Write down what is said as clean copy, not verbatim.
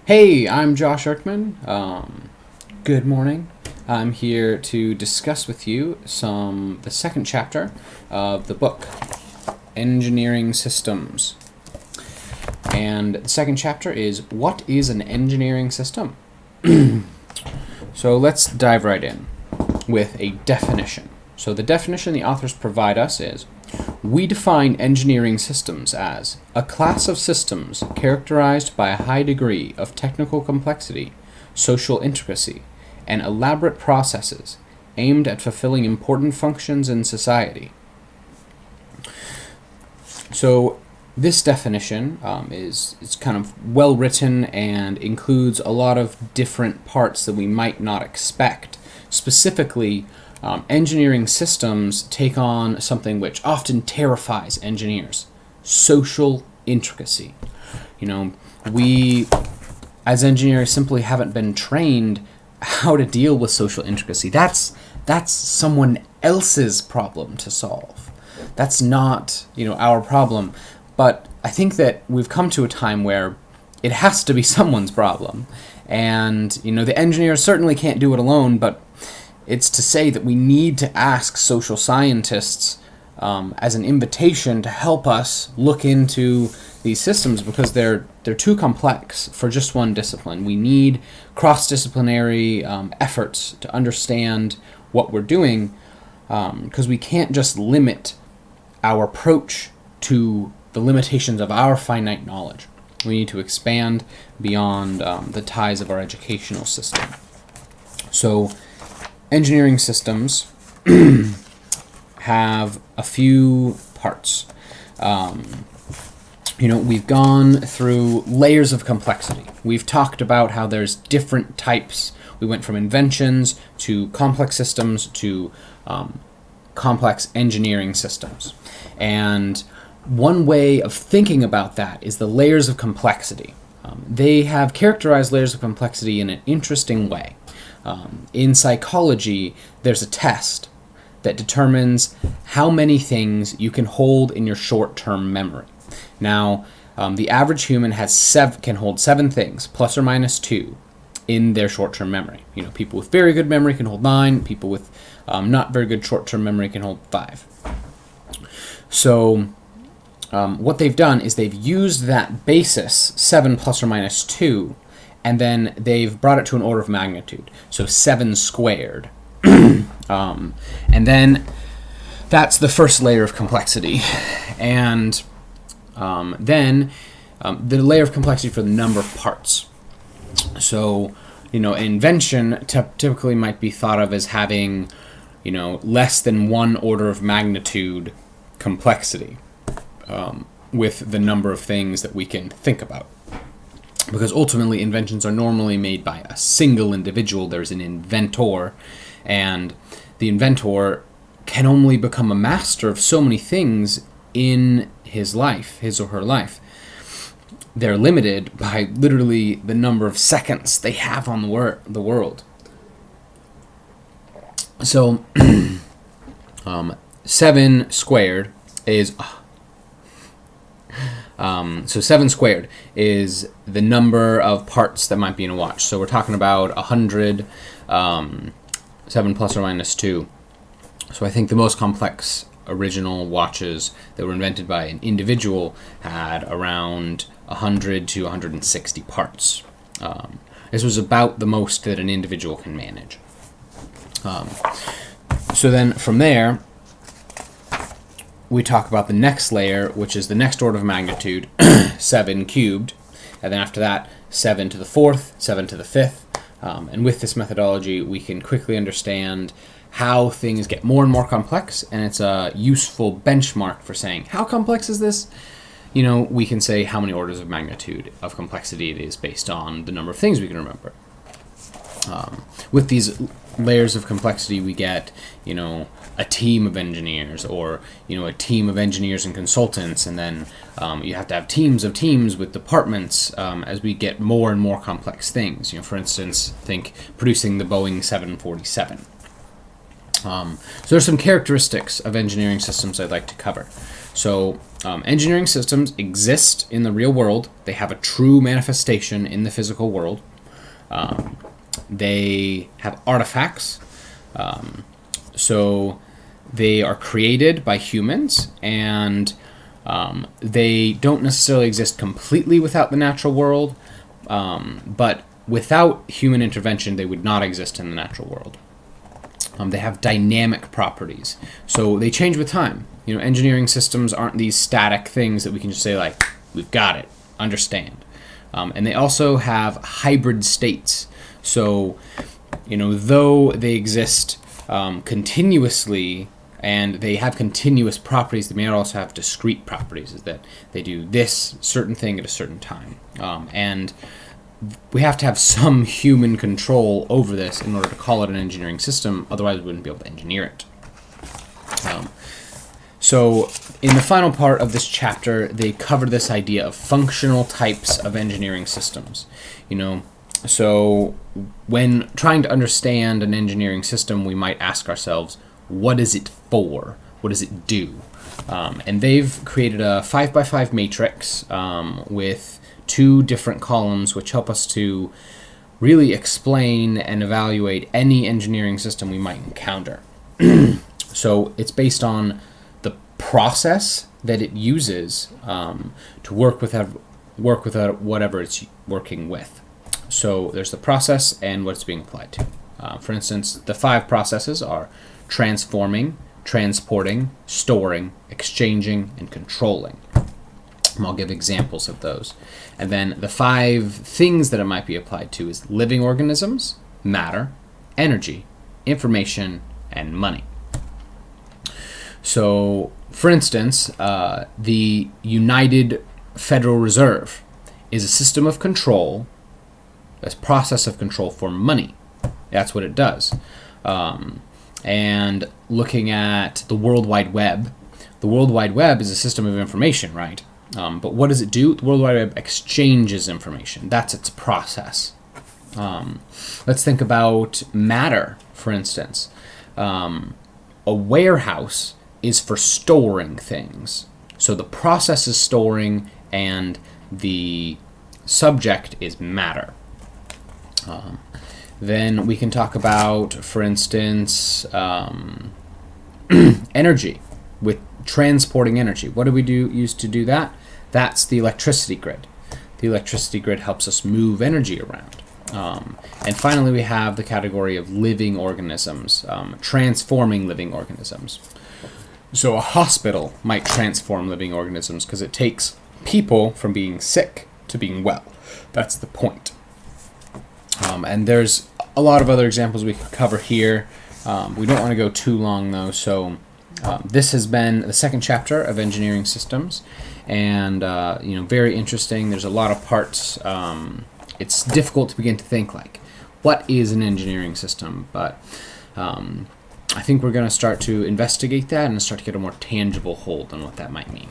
Hey, I'm Josh Erkman. Good morning. I'm here to discuss with you the second chapter of the book, Engineering Systems. And the second chapter is, what is an engineering system? So let's dive right in with a definition. So the definition the authors provide us is, we define engineering systems as a class of systems characterized by a high degree of technical complexity, social intricacy, and elaborate processes aimed at fulfilling important functions in society. So this definition is kind of well written and includes a lot of different parts that we might not expect. Specifically, engineering systems take on something which often terrifies engineers: social intricacy. We as engineers simply haven't been trained how to deal with social intricacy. That's someone else's problem to solve. That's not, our problem. But I think that we've come to a time where it has to be someone's problem. And, the engineers certainly can't do it alone, but it's to say that we need to ask social scientists as an invitation to help us look into these systems, because they're too complex for just one discipline. We need cross-disciplinary efforts to understand what we're doing, because we can't just limit our approach to the limitations of our finite knowledge. We need to expand beyond the ties of our educational system. So engineering systems have a few parts. We've gone through layers of complexity. We've talked about how there's different types. We went from inventions to complex systems to complex engineering systems. And one way of thinking about that is the layers of complexity. They have characterized layers of complexity in an interesting way. In psychology, there's a test that determines how many things you can hold in your short-term memory. Now, the average human can hold 7 things, plus or minus 2, in their short-term memory. People with very good memory can hold 9. People with not very good short-term memory can hold 5. So what they've done is they've used that basis, 7 plus or minus 2, and then they've brought it to an order of magnitude. So 7 squared. And then that's the first layer of complexity. And then the layer of complexity for the number of parts. So, an invention typically might be thought of as having, less than 1 order of magnitude complexity with the number of things that we can think about. Because ultimately, inventions are normally made by a single individual. There's an inventor, and the inventor can only become a master of so many things in his or her life. They're limited by literally the number of seconds they have on the world. So, 7 squared is... So 7 squared is the number of parts that might be in a watch. So we're talking about 100, 7 plus or minus 2. So I think the most complex original watches that were invented by an individual had around 100 to 160 parts. This was about the most that an individual can manage. So then from there, we talk about the next layer, which is the next order of magnitude, 7 cubed, and then after that, 7 to the 4th, 7 to the 5th, and with this methodology, we can quickly understand how things get more and more complex, and it's a useful benchmark for saying, how complex is this? We can say how many orders of magnitude of complexity it is based on the number of things we can remember. With these layers of complexity, we get, a team of engineers, or, a team of engineers and consultants, and then you have to have teams of teams with departments as we get more and more complex things. For instance, think producing the Boeing 747. So there's some characteristics of engineering systems I'd like to cover. So engineering systems exist in the real world. They have a true manifestation in the physical world. They have artifacts. So they are created by humans, and they don't necessarily exist completely without the natural world, but without human intervention, they would not exist in the natural world. They have dynamic properties, so they change with time. Engineering systems aren't these static things that we can just say, like, we've got it, understand. And they also have hybrid states. So, though they exist continuously and they have continuous properties, they may also have discrete properties, is that they do this certain thing at a certain time. And we have to have some human control over this in order to call it an engineering system, otherwise we wouldn't be able to engineer it. So in the final part of this chapter, they cover this idea of functional types of engineering systems. So when trying to understand an engineering system, we might ask ourselves, what is it for? What does it do? And they've created a 5x5 matrix with 2 different columns, which help us to really explain and evaluate any engineering system we might encounter. So it's based on the process that it uses to work with whatever it's working with. So there's the process and what it's being applied to. For instance, the 5 processes are transforming, transporting, storing, exchanging, and controlling. I'll give examples of those. And then the 5 things that it might be applied to is living organisms, matter, energy, information, and money. So, for instance, the United Federal Reserve is a system of control, a process of control for money. That's what it does. And looking at the World Wide Web is a system of information, right? But what does it do? The World Wide Web exchanges information. That's its process. Let's think about matter, for instance. A warehouse is for storing things. So the process is storing, and the subject is matter. Then we can talk about, for instance, energy, with transporting energy. What do we use to do that? That's the electricity grid. The electricity grid helps us move energy around. And finally, we have the category of living organisms, transforming living organisms. So a hospital might transform living organisms because it takes people from being sick to being well. That's the point. And there's a lot of other examples we could cover here. We don't want to go too long, though, so this has been the 2nd chapter of Engineering Systems, and very interesting. There's a lot of parts. It's difficult to begin to think, like, what is an engineering system? But I think we're going to start to investigate that and start to get a more tangible hold on what that might mean.